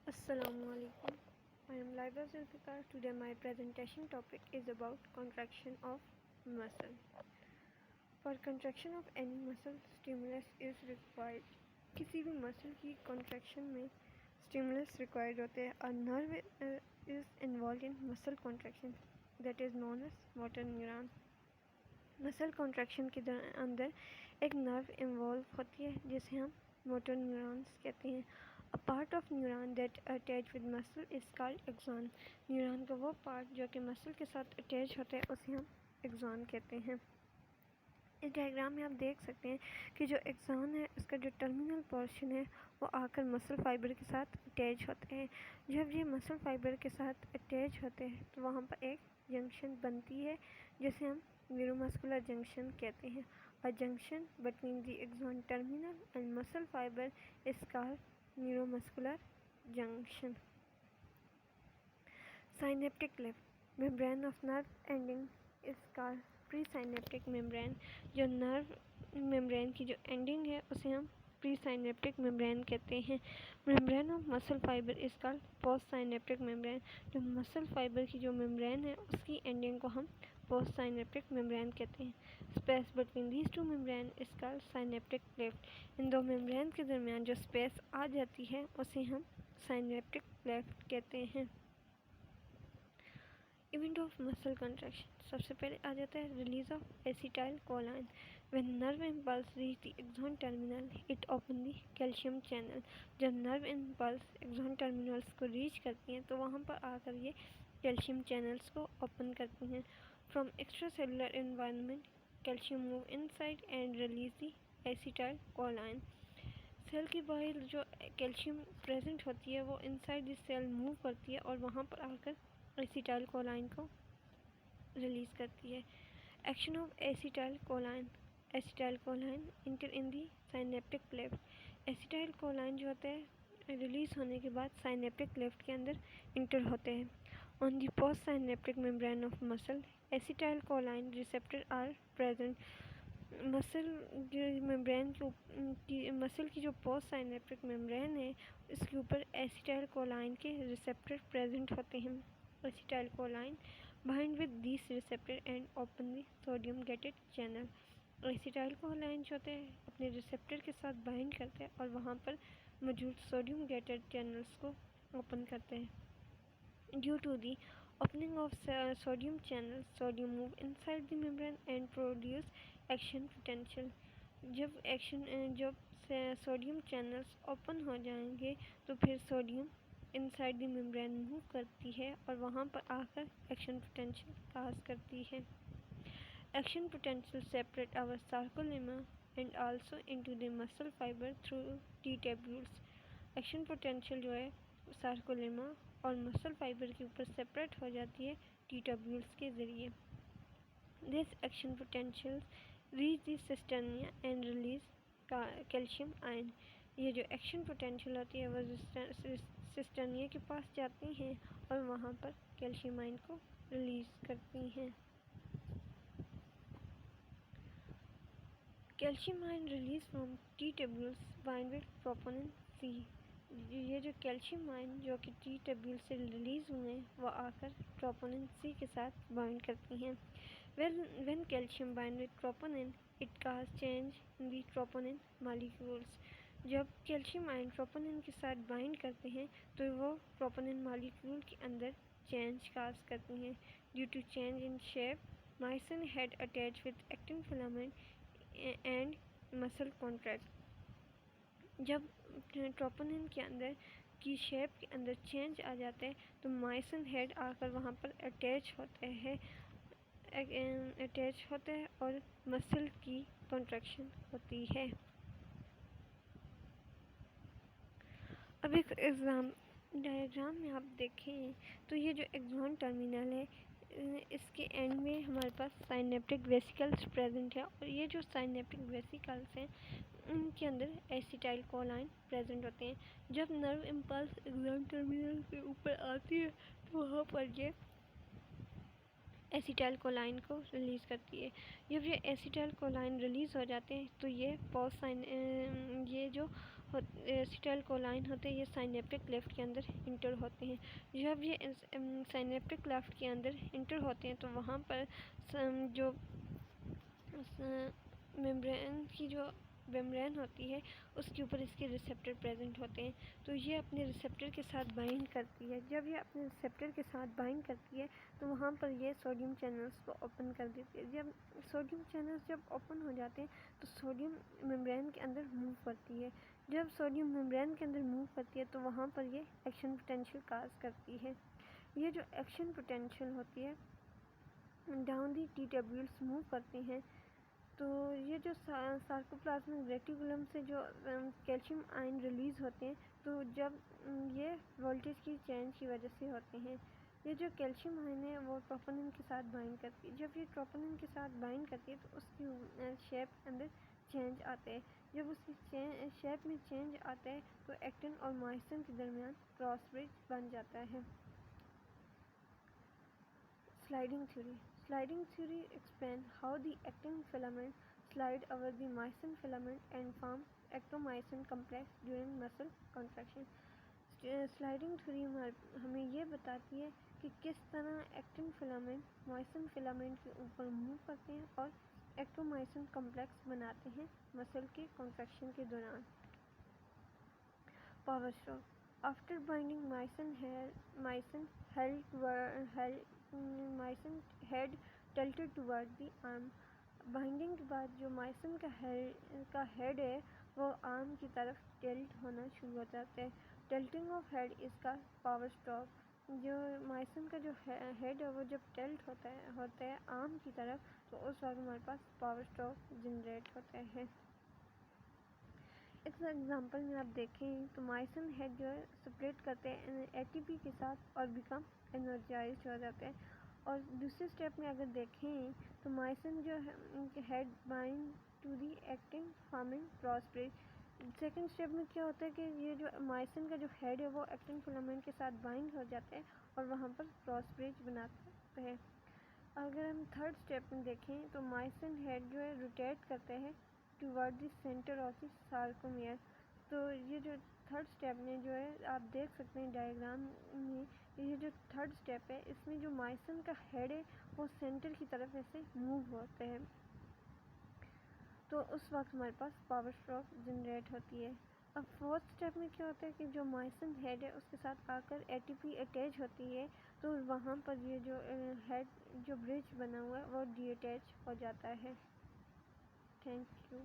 Assalamualaikum. I am Laiba Zulfikar. Today my presentation topic is about contraction of muscle. For contraction of any muscle, stimulus is required. किसी भी muscle की contraction में stimulus required होते हैं. A nerve is involved in muscle contraction that is known as motor neuron. Muscle contraction के अंदर एक nerve involve होती है जिसे हम मोटर न्यूरॉन्स कहते हैं. A part of neuron that attach with muscle is called axon. Neuron का वो पार्ट जो कि मसल के साथ अटैच होता है उसे हम एक्सॉन कहते हैं. इस डायग्राम में आप देख सकते हैं कि जो एक्सॉन है उसका जो टर्मिनल पोर्शन है वो आकर मसल फाइबर के साथ अटैच होते हैं. जब ये मसल फाइबर के साथ अटैच होते हैं तो वहाँ पर एक जंक्शन बनती है जिसे हम न्यूरोमस्कुलर जंक्शन कहते हैं. A junction between the axon terminal and muscle fibre is called neuromuscular junction. Synaptic cleft. Membrane of nerve ending is called presynaptic membrane. जो नर्व मेम्ब्रेन की जो एंडिंग है उसे हम प्रीसाइनेप्टिक मेम्ब्रेन कहते हैं. Membrane of muscle fibre is called post synaptic membrane. जो muscle fibre की जो मेम्ब्रेन है उसकी एंडिंग को हम पोस्ट साइनेप्टिक मेम्ब्रेन कहते हैं. Space between these two membrane is called synaptic cleft. इन दो मेम्ब्रेन के दरमियान जो स्पेस आ जाती है उसे हम साइनेप्टिक क्लेफ्ट कहते हैं. Event of muscle contraction. सबसे पहले आ जाता है release of acetyl कोलाइन. When nerve impulse reach the axon terminal it open the calcium channel. जब नर्व इम्पल्स एक्सॉन टर्मिनल्स को रीच करती हैं तो वहाँ पर आकर ये कैल्शियम चैनल्स को ओपन करती हैं. From extra cellular environment calcium move inside and release the acetyl कोलाइन. Cell के बाहर जो कैल्शियम प्रेजेंट होती है वो इनसाइड द सेल मूव करती है और वहाँ पर आकर एसिटाइल कोलाइन को रिलीज करती है. Action of acetyl कोलाइन. Acetyl कोलाइन inter in the synaptic cleft. Acetyl कोलाइन जो होता है रिलीज होने के बाद साइनेप्टिक क्लेफ्ट के अंदर इंटर होते हैं. On the post synaptic membrane of muscle acetyl कोलाइन receptor are present. Muscle जो मेम्ब्रेन की मसल की जो पोस्ट साइनेप्टिक मेम्ब्रेन है इसके ऊपर एसिटाइल कोलाइन के रिसेप्टर प्रेजेंट होते हैं. Acetylcholine bind with these receptor and open the sodium gated channel. Acetylcholine जो होते हैं अपने रिसेप्टर के साथ बाइंड करते हैं और वहाँ पर मौजूद सोडियम गेटेड चैनल्स को ओपन करते हैं. Due to the opening of sodium channel sodium move inside the membrane and produce action potential. जब सोडियम चैनल्स ओपन हो जाएंगे तो फिर sodium inside the membrane move करती है और वहाँ पर आकर एक्शन पोटेंशियल काज करती है. Action potential separate our sarcolemma and also into the muscle fibre through T tubules. Action potential जो है सार्कोलेमा और मसल फाइबर के ऊपर सेपरेट हो जाती है टी ट्यूब्यूल्स के ज़रिए. This action potential reach the cisternae and release calcium ion. ये जो एक्शन पोटेंशियल होती है वो सिस्टर्निया के पास जाती हैं और वहाँ पर कैल्शियम आयन को रिलीज करती हैं. Calcium ion release from T tubules bind with troponin C. ये जो कैल्शियम आयन जो कि टी ट्यूब्यूल से रिलीज हुए हैं वो आकर प्रोपोनिन सी के साथ बाइंड करती हैं. When calcium bind with troponin it cause change in the troponin molecules. जब कैल्शियम आयन प्रोपोनिन के साथ बाइंड करते हैं तो वो प्रोपोनिन मॉलिक्यूल के अंदर चेंज काज करती हैं. Due to change in shape myosin head attach with actin filament and muscle contract. जब ट्रोपोनिन के अंदर की शेप के अंदर चेंज आ जाता है तो मायोसिन हेड आकर वहाँ पर अटैच होता है और मसल की कॉन्ट्रैक्शन होती है. अब एक एग्जाम डायग्राम में आप देखें तो ये जो एक्सॉन टर्मिनल है इसके एंड में हमारे पास साइनेप्टिक वेसिकल्स प्रेजेंट है और ये जो साइनेप्टिक वेसिकल्स हैं उनके अंदर एसिटाइल कोलाइन प्रेजेंट होते हैं. जब नर्व इम्पल्स एक्सॉन टर्मिनल के ऊपर आती है तो वहाँ पर ये एसिटाइल कोलाइन को रिलीज़ करती है. जब ये एसिटाइल कोलाइन रिलीज़ हो जाते हैं तो ये जो एसिटाइल कोलाइन होते हैं, ये साइनेप्टिक क्लेफ्ट के अंदर इंटर होते हैं। जब ये साइनेप्टिक क्लेफ्ट के अंदर इंटर होते हैं तो वहाँ पर जो मेम्ब्रेन की जो मेम्ब्रेन होती है उसके ऊपर इसके रिसेप्टर प्रेजेंट होते हैं। तो ये अपने रिसेप्टर के साथ बाइंड करती है। जब ये अपने रिसेप्टर के साथ बाइंड करती है तो वहाँ पर ये सोडियम चैनल्स को ओपन कर देती है। जब सोडियम चैनल्स जब ओपन हो जाते हैं तो सोडियम मेम्ब्रेन के अंदर मूव करती है। जब सोडियम मेम्ब्रेन के अंदर मूव करती है तो वहाँ पर ये एक्शन पोटेंशियल काज करती है। ये जो एक्शन पोटेंशियल होती है down the T tubules move करते हैं। तो ये जो सार्कोप्लाज्मिक रेटिकुलम से जो कैल्शियम आयन रिलीज़ होते हैं तो जब ये वोल्टेज की चेंज की वजह से होते हैं। ये जो कैल्शियम आयन है वो ट्रोपोनिन के साथ बाइंड करती है। जब ये ट्रोपोनिन के साथ बाइंड करती है तो उसकी शेप अंदर चेंज आते हैं। जब उसकी शेप में चेंज आता है तो एक्टिन और मायोसिन के दरमियान क्रॉस ब्रिज बन जाता है। Sliding theory. Sliding theory explains how the actin filament slide over the myosin filament and form ectomyosin complex during muscle contraction. Sliding theory हमें ये बताती है कि किस तरह एक्टिन फिलामेंट मायोसिन फिलामेंट के ऊपर मूव करते हैं और एक्टोमायोसिन कॉम्प्लेक्स बनाते हैं मसल के कॉन्ट्रैक्शन के दौरान। Power stroke. After binding myosin head tilted toward the arm. Binding के बाद जो मायोसिन का हेड है वो आर्म की तरफ टिल्ट होना शुरू हो जाता है। टिल्टिंग ऑफ हेड इसका पावर स्ट्रोक। जो मायोसिन का जो हेड है वो जब टिल्ट होता है आर्म की तरफ तो उस वक्त हमारे पास पावर स्ट्रोक जनरेट होता है। इस एग्जांपल में आप देखें तो मायोसिन हेड जो है स्प्लिट करते हैं एटीपी के साथ और बिकम एनर्जाइज्ड हो जाते हैं। और दूसरे स्टेप में अगर देखें तो मायोसिन जो है head bind to the actin forming cross bridge. Second step में क्या होता है कि ये जो मायोसिन का जो हेड है वो एक्टिन फिलामेंट के साथ बाइंड हो जाता है और वहाँ पर क्रॉस ब्रिज बनाते हैं। अगर हम थर्ड स्टेप में देखें तो मायोसिन हेड जो है रोटेट करते हैं toward the centre of the sarcomere. तो ये जो थर्ड स्टेप में जो है आप देख सकते हैं डायग्राम में ये जो थर्ड स्टेप है इसमें जो मायोसिन का हेड है वो सेंटर की तरफ ऐसे मूव होते हैं। तो उस वक्त हमारे पास पावर स्ट्रोक जनरेट होती है। अब फोर्थ स्टेप में क्या होता है कि जो मायोसिन हेड है उसके साथ आकर एटीपी अटैच होती है तो वहाँ पर ये जो हेड जो ब्रिज बना हुआ है वो डीअटैच हो जाता है। Thank you.